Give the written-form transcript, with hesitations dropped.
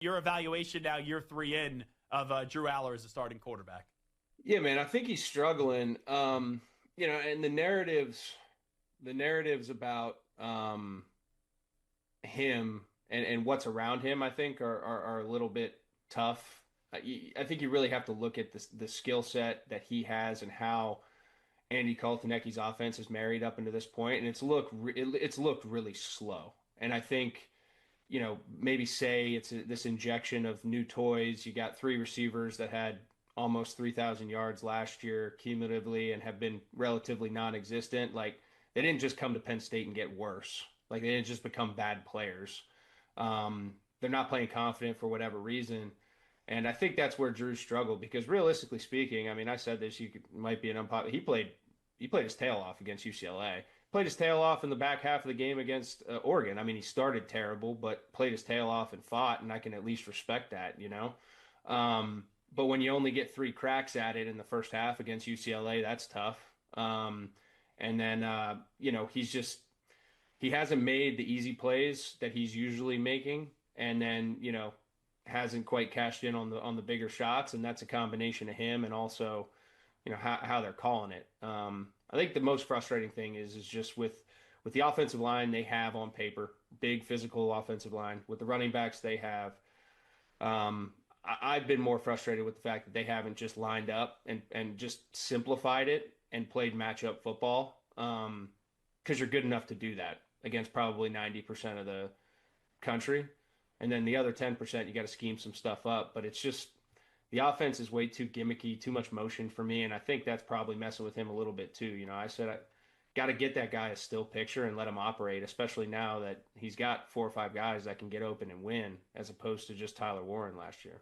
your evaluation now, year three in, of Drew Aller as a starting quarterback. Yeah, man, I think he's struggling. And the narratives about him and what's around him, I think, are a little bit tough. I think you really have to look at the skill set that he has and how Andy Kaltenecki's offense is married up into this point, and it's looked really slow. And I think, maybe say it's this injection of new toys. You got three receivers that had almost 3,000 yards last year cumulatively and have been relatively non-existent. Like they didn't just come to Penn State and get worse. Like they didn't just become bad players. They're not playing confident for whatever reason. And I think that's where Drew struggled because realistically speaking, I mean, I said this, might be an unpopular. He played his tail off against UCLA. Played his tail off in the back half of the game against Oregon. I mean, he started terrible, but played his tail off and fought, and I can at least respect that. But when you only get three cracks at it in the first half against UCLA, that's tough. And then he hasn't made the easy plays that he's usually making, and then hasn't quite cashed in on the bigger shots, and that's a combination of him and also how they're calling it. I think the most frustrating thing is just with the offensive line they have on paper, big physical offensive line with the running backs they have. I've been more frustrated with the fact that they haven't just lined up and just simplified it and played matchup football. Because you're good enough to do that against probably 90% of the country. And then the other 10%, you got to scheme some stuff up. But it's just the offense is way too gimmicky, too much motion for me. And I think that's probably messing with him a little bit too. I said I got to get that guy a still picture and let him operate, especially now that he's got four or five guys that can get open and win, as opposed to just Tyler Warren last year.